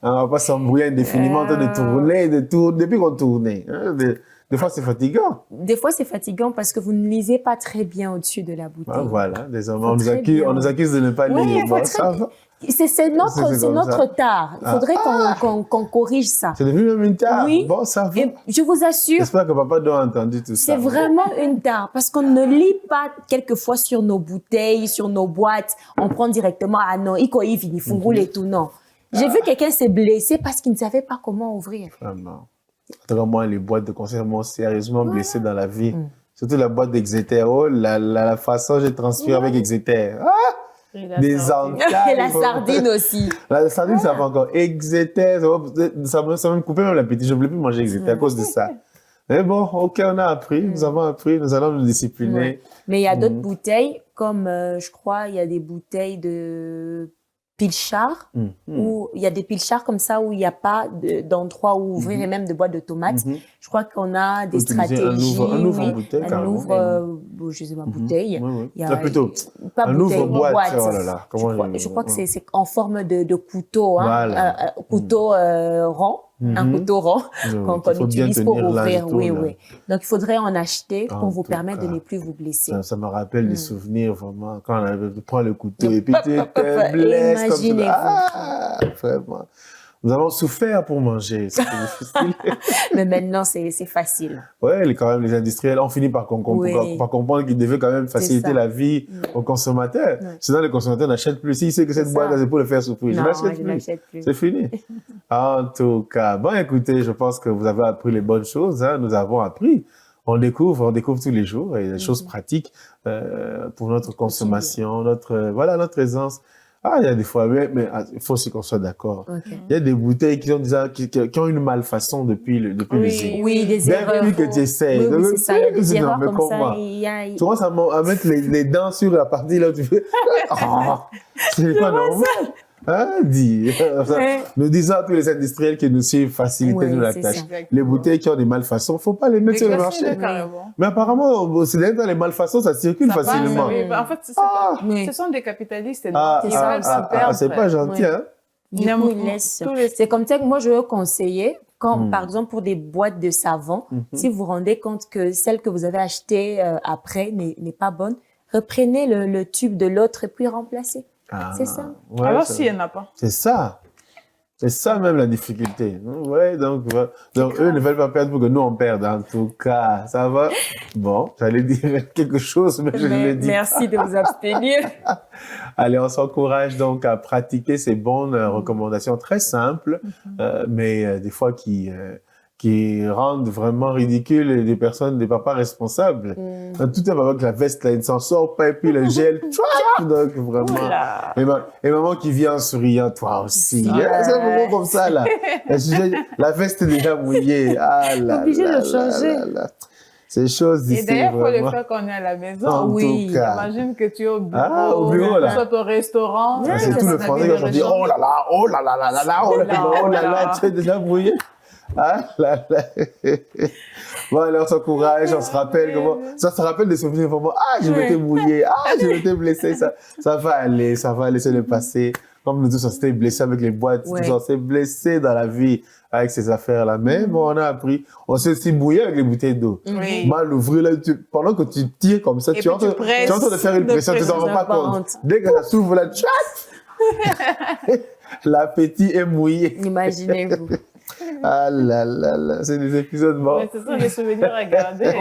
On va pas s'embrouiller indéfiniment en train de tourner, depuis qu'on tournait. Des fois, c'est fatigant. Des fois, c'est fatigant parce que vous ne lisez pas très bien au-dessus de la bouteille. Ah, voilà, désormais, on nous accuse de ne pas lire. Bon, ça va. C'est notre tare. Il faudrait qu'on corrige ça. C'est devenu même une tare. Oui. Bon, ça va. Et je vous assure. J'espère que papa doit avoir entendu tout ça. C'est vraiment une tare parce qu'on ne lit pas quelquefois sur nos bouteilles, sur nos boîtes. On prend directement, ah non, il et tout, non. J'ai vu quelqu'un s'est blessé parce qu'il ne savait pas comment ouvrir. Vraiment. En tout cas, moi, les boîtes de concert m'ont sérieusement blessé dans la vie. Surtout la boîte d'Exeter. Oh, la façon dont j'ai transpiré avec Exeter. Des entailles. Et la sardine aussi. La sardine, ça va encore. Exeter, ça m'a coupé même l'appétit. Je ne voulais plus manger Exeter à cause de ça. Mais bon, OK, on a appris. Nous avons appris. Nous allons nous discipliner. Ouais. Mais il y a d'autres bouteilles, comme je crois, il y a des bouteilles de pilchard, où il y a des pilchards comme ça où il n'y a pas d'endroit où ouvrir et même de boîtes de tomates. Je crois qu'on a des stratégies. Un ouvre en bouteille, un ouvre, je sais pas, bouteille. Il y a plutôt pas un bouteille, ouvre-boîte. Oh là là, je crois que c'est en forme de couteau, hein, voilà. un couteau rond. Un couteau rond qu'on utilise pour ouvrir. Oui. Donc, il faudrait en acheter pour vous permettre de ne plus vous blesser. Ça me rappelle des souvenirs, vraiment, quand on avait pris le couteau et puis tu te blesses comme ça. Ah, vraiment. Nous avons souffert pour manger, c'était difficile. Mais maintenant, c'est facile. Ouais, quand même, les industriels ont fini par comprendre qu'ils devaient quand même faciliter la vie aux consommateurs. Sinon, les consommateurs n'achètent plus. S'ils savent que cette boîte-là, c'est pour le faire souffrir, je n'achète plus. C'est fini. En tout cas, bon, écoutez, je pense que vous avez appris les bonnes choses. Hein. Nous avons appris. On découvre tous les jours et des choses pratiques pour notre consommation, notre aisance. Ah, il y a des fois, mais il faut aussi qu'on soit d'accord. Il y a des bouteilles qui ont une malfaçon depuis le début. Oui, des erreurs. Depuis que tu essaies. Oui, c'est ça, il y a des erreurs comme ça. Tu commences à mettre les dents sur la partie là où tu fais. C'est pas normal. Dis. Nous disons à tous les industriels qui nous suivent, facilitez-nous la tâche. Les bouteilles qui ont des malfaçons, faut pas les mettre sur le marché. Mais apparemment, c'est dans les malfaçons, ça circule facilement. En fait, ce sont des capitalistes. C'est pas gentil, hein? Du coup, ils laissent. C'est comme ça que moi, je veux conseiller, quand, par exemple, pour des boîtes de savon, si vous vous rendez compte que celle que vous avez achetée après n'est pas bonne, reprenez le tube de l'autre et puis remplacez. C'est ça. Ouais, alors, s'il n'y en a pas. C'est ça. C'est ça même la difficulté. Ouais, donc eux ne veulent pas perdre pour que nous on perde. En tout cas, ça va. Bon, j'allais dire quelque chose, mais je ne l'ai dit. Merci de vous abstenir. Allez, on s'encourage donc à pratiquer ces bonnes recommandations très simples, mais des fois qui rendent vraiment ridicule des personnes, des papas responsables. Tout est avec la veste, là, il ne s'en sort pas, et puis le gel, donc vraiment. Et maman qui vient en souriant, toi aussi. C'est un moment comme ça, là. La veste est déjà mouillée. Ah là. Obligé de changer. Ces choses d'ici. Et d'ailleurs, il faut le faire quand on est à la maison. En tout cas. Imagine que tu es au bureau, là. Soit au restaurant. C'est tout le français quand on dit oh là là, oh là là là là là, oh là là, tu es déjà mouillé. Ah là là. Bon, alors on s'encourage, on se rappelle comment, ça se rappelle des souvenirs vraiment. Ah, je m'étais mouillé, je m'étais blessé, ça va aller, c'est le passé. Comme nous tous, on s'était blessés avec les boîtes, on s'est blessés dans la vie avec ces affaires-là. Mais bon, on a appris, on s'est aussi mouillé avec les bouteilles d'eau. Mal ouvrir là, pendant que tu tires comme ça, tu es en train de faire une pression, tu t'en rends pas compte. Dès que ça s'ouvre là, l'appétit est mouillé. Imaginez-vous. Ah là là là, c'est des épisodes morts. Ouais, ce sont des souvenirs à garder.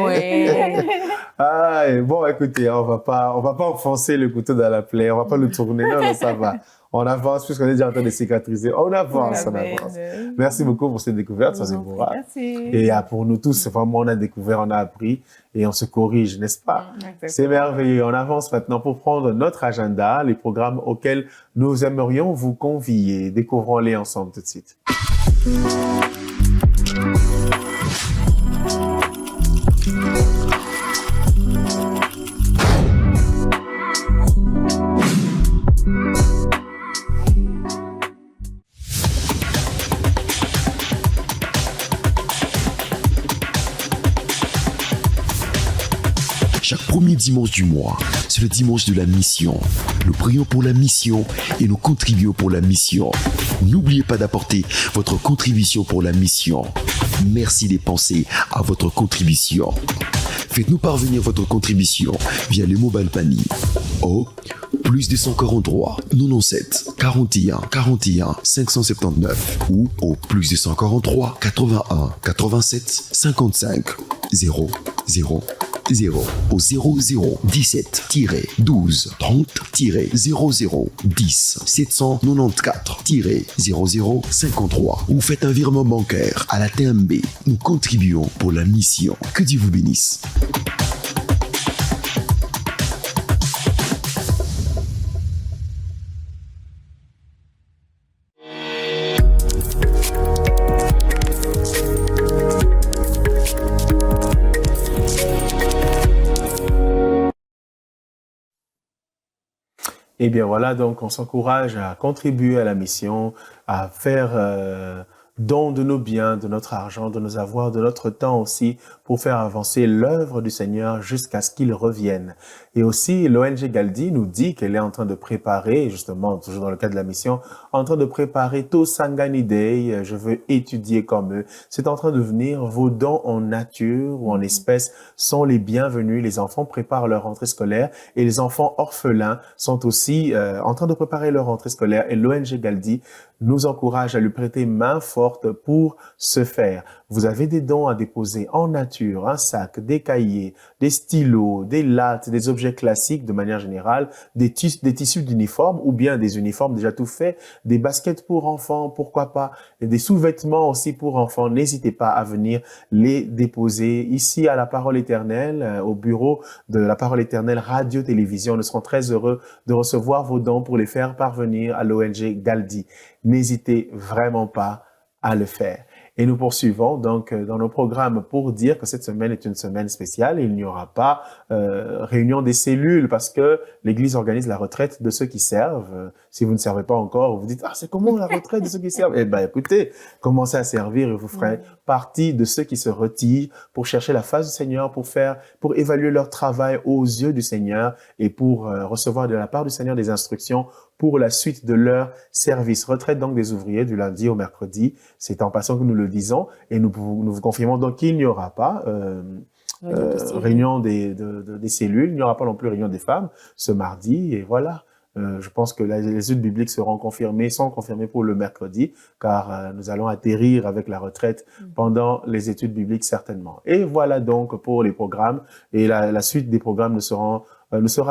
Et bon, écoutez, on va pas enfoncer le couteau dans la plaie, on va pas le tourner. Non, ça va. On avance puisqu'on est déjà en train de cicatriser. On avance. Merci beaucoup pour cette découverte, ça c'est beau. Merci. Et pour nous tous, vraiment, on a découvert, on a appris et on se corrige, n'est-ce pas? C'est merveilleux. On avance maintenant pour prendre notre agenda, les programmes auxquels nous aimerions vous convier. Découvrons-les ensemble tout de suite. Chaque premier dimanche du mois, c'est le dimanche de la mission. Nous prions pour la mission et nous contribuons pour la mission. N'oubliez pas d'apporter votre contribution pour la mission. Merci de penser à votre contribution. Faites-nous parvenir votre contribution via le mobile panier au +243 97 41 41 579 ou au +243 81 87 55 00 0 au 00 17-12 30-00 10 794-00 53 ou faites un virement bancaire à la TMB. Nous contribuons pour la mission. Que Dieu vous bénisse. Eh bien voilà, donc on s'encourage à contribuer à la mission, à faire don de nos biens, de notre argent, de nos avoirs, de notre temps aussi, pour faire avancer l'œuvre du Seigneur jusqu'à ce qu'il revienne. Et aussi, l'ONG Galdi nous dit qu'elle est en train de préparer, justement, toujours dans le cadre de la mission, en train de préparer Tosangani Day, je veux étudier comme eux. C'est en train de venir, vos dons en nature ou en espèces sont les bienvenus. Les enfants préparent leur rentrée scolaire et les enfants orphelins sont aussi en train de préparer leur rentrée scolaire. Et l'ONG Galdi nous encourage à lui prêter main forte pour ce faire. Vous avez des dons à déposer en nature, un sac, des cahiers, des stylos, des lattes, des objets classiques de manière générale, des tissus d'uniformes ou bien des uniformes déjà tout faits, des baskets pour enfants, pourquoi pas, et des sous-vêtements aussi pour enfants. N'hésitez pas à venir les déposer ici à la Parole Éternelle, au bureau de la Parole Éternelle Radio-Télévision. Nous serons très heureux de recevoir vos dons pour les faire parvenir à l'ONG Galdi. N'hésitez vraiment pas à le faire. Et nous poursuivons donc dans nos programmes pour dire que cette semaine est une semaine spéciale. Il n'y aura pas réunion des cellules parce que l'Église organise la retraite de ceux qui servent. Si vous ne servez pas encore, vous dites « Ah, c'est comment la retraite de ceux qui servent ?» Eh bien, écoutez, commencez à servir et vous ferez partie de ceux qui se retirent pour chercher la face du Seigneur, pour évaluer leur travail aux yeux du Seigneur et pour recevoir de la part du Seigneur des instructions pour la suite de leur service. Retraite donc des ouvriers du lundi au mercredi. C'est en passant que nous le disons et nous vous confirmons donc qu'il n'y aura pas réunion des cellules, il n'y aura pas non plus réunion des femmes ce mardi et voilà. Je pense que les études bibliques sont confirmées pour le mercredi, car nous allons atterrir avec la retraite pendant les études bibliques certainement. Et voilà donc pour les programmes. Et la suite des programmes nous sera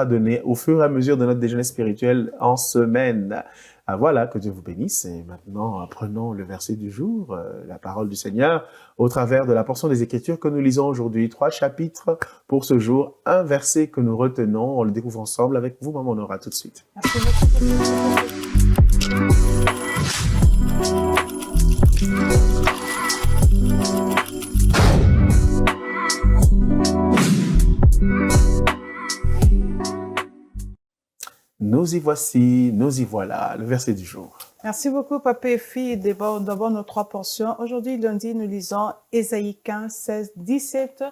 donnée au fur et à mesure de notre déjeuner spirituel en semaine. Voilà, que Dieu vous bénisse. Et maintenant, prenons le verset du jour, la parole du Seigneur, au travers de la portion des Écritures que nous lisons aujourd'hui. 3 chapitres pour ce jour, un verset que nous retenons. On le découvre ensemble avec vous, Maman Nora, tout de suite. Merci beaucoup. Nous y voici, nous y voilà, le verset du jour. Merci beaucoup, papa et fille. D'abord, nos 3 portions. Aujourd'hui, lundi, nous lisons Ésaïe 15, 16, 17.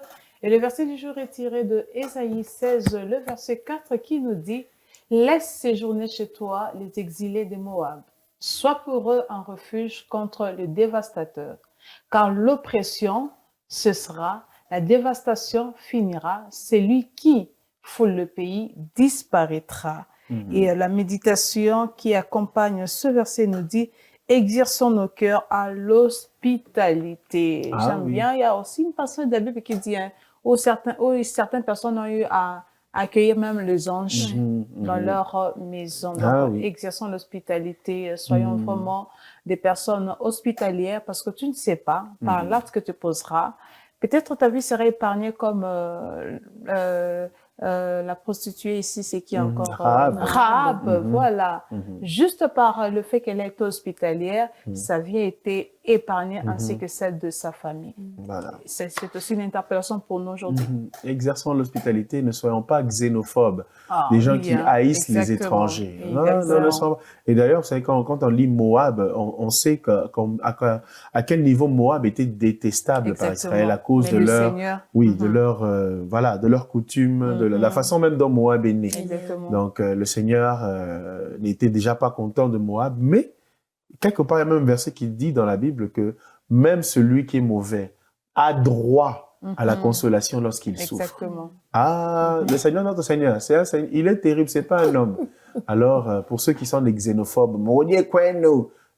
Et le verset du jour est tiré de Ésaïe 16, le verset 4, qui nous dit « Laisse séjourner chez toi les exilés des Moab. Sois pour eux un refuge contre le dévastateur. Car l'oppression cessera, la dévastation finira. Celui qui foule le pays disparaîtra. » Et la méditation qui accompagne ce verset nous dit « Exerçons nos cœurs à l'hospitalité ». J'aime bien, il y a aussi une passage de la Bible qui dit où certaines personnes ont eu à accueillir même les anges dans leur maison. Donc, exerçons l'hospitalité, soyons vraiment des personnes hospitalières parce que tu ne sais pas, par l'acte que tu poseras, peut-être ta vie sera épargnée comme la prostituée ici, c'est qui encore? Rahab, voilà. Juste par le fait qu'elle est hospitalière, sa vie a été épargnée ainsi que celle de sa famille. Voilà. C'est aussi une interpellation pour nous aujourd'hui. Exerçons l'hospitalité, ne soyons pas xénophobes. Des gens qui haïssent les étrangers. Non. Et d'ailleurs, vous savez, quand on lit Moab, on sait à quel niveau Moab était détestable par Israël à cause de leur coutume, de la façon même dont Moab est né. Donc, le Seigneur n'était déjà pas content de Moab, mais quelque part, il y a même un verset qui dit dans la Bible que même celui qui est mauvais a droit à la consolation lorsqu'il souffre. Exactement. Le Seigneur, notre Seigneur, il est terrible, c'est pas un homme. Alors, pour ceux qui sont des xénophobes,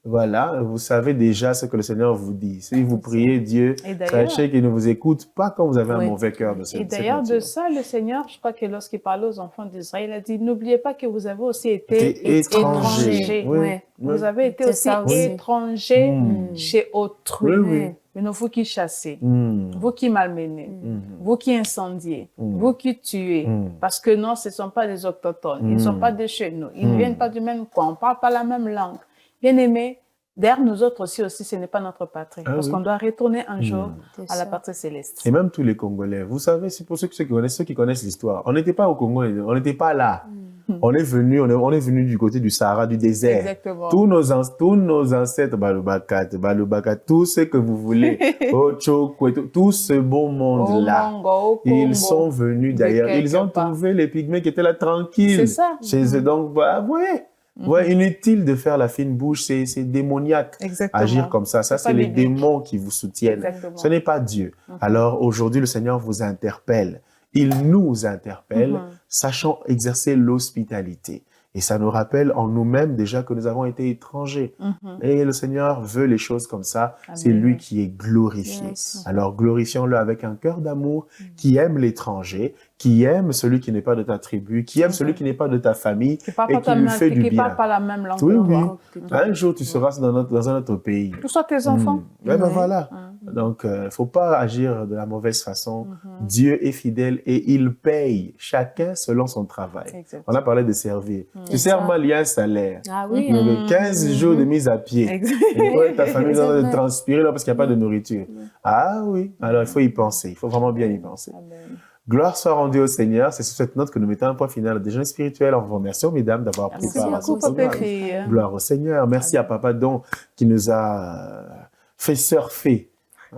voilà, vous savez déjà ce que le Seigneur vous dit. Si vous priez Dieu, Et d'ailleurs- sachez qu'il ne vous écoute pas quand vous avez un Oui. mauvais cœur de Et cette d'ailleurs, de nature. ça, le Seigneur, je crois que lorsqu'il parlait aux enfants d'Israël, il a dit, n'oubliez pas que vous avez aussi été T'es étranger. Oui, Ouais. oui. Vous avez été C'est aussi ça aussi. étranger Mm. chez autrui. Oui, oui. Mais vous qui chassez, Mm. vous qui malmenez, vous qui incendiez, vous qui tuez. Mm. Parce que non, ce ne sont pas des autochtones, ils ne sont pas de chez nous, ils ne viennent pas du même coin, on ne parle pas la même langue. Bien aimé, derrière nous autres aussi, ce n'est pas notre patrie. Ah parce oui. qu'on doit retourner un jour C'est à la ça. patrie céleste. Et même tous les Congolais, vous savez, c'est pour ceux qui connaissent l'histoire. On n'était pas au Congo, on n'était pas là. On est venu du côté du Sahara, du désert. Exactement. Tous nos ancêtres, Balubakat, tout ce que vous voulez, Ochoko, tout ce beau monde-là, Au Congo, au Congo. ils sont venus d'ailleurs. De Ils ont quelque part. trouvé les Pygmées qui étaient là tranquilles. C'est ça. Chez eux. Donc, ouais, inutile de faire la fine bouche, c'est démoniaque. Exactement. Agir comme ça, C'est c'est pas les biblique. démons qui vous soutiennent. Exactement. Ce n'est pas Dieu. Alors aujourd'hui, le Seigneur vous interpelle. Il nous interpelle, sachant exercer l'hospitalité. Et ça nous rappelle en nous-mêmes déjà que nous avons été étrangers. Et le Seigneur veut les choses comme ça. Amen. C'est lui qui est glorifié. Yes. Alors glorifions-le avec un cœur d'amour qui aime l'étranger, qui aime celui qui n'est pas de ta tribu, qui aime celui qui n'est pas de ta famille Qui parle et pas qui ta lui même- fait du qui bien. parle pas la même langue Oui, que oui. toi. Un jour, tu seras dans un autre pays. Tout ça, tes enfants. Ouais, ben voilà. Donc, faut pas agir de la mauvaise façon. Dieu est fidèle et il paye chacun selon son travail. Exactement. On a parlé de servir. Tu C'est sers ça. mal, il y a un salaire. Ah oui, Il y avait 15 jours de mise à pied. Exact. Et toi et ta famille, vous C'est avez vrai. transpiré là parce qu'il n'y a pas de nourriture. Ah oui, alors il faut y penser. Il faut vraiment bien y penser. Amen. Gloire soit rendue au Seigneur. C'est sur cette note que nous mettons un point final au déjeuner spirituel. On vous remercie, mesdames, d'avoir pris Merci part à ce beaucoup, papa et programme. fille. Gloire au Seigneur. Merci à Papa Don qui nous a fait surfer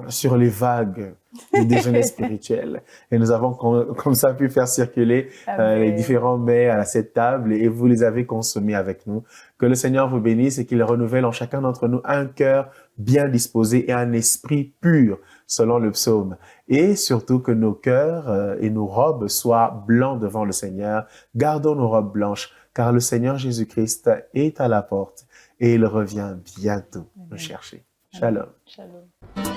sur les vagues du déjeuner spirituel. Et nous avons comme ça pu faire circuler Amen. les différents mets à cette table et vous les avez consommés avec nous. Que le Seigneur vous bénisse et qu'il renouvelle en chacun d'entre nous un cœur bien disposé et un esprit pur selon le psaume. Et surtout que nos cœurs et nos robes soient blancs devant le Seigneur. Gardons nos robes blanches car le Seigneur Jésus-Christ est à la porte et il revient bientôt nous chercher. Shalom. Shalom.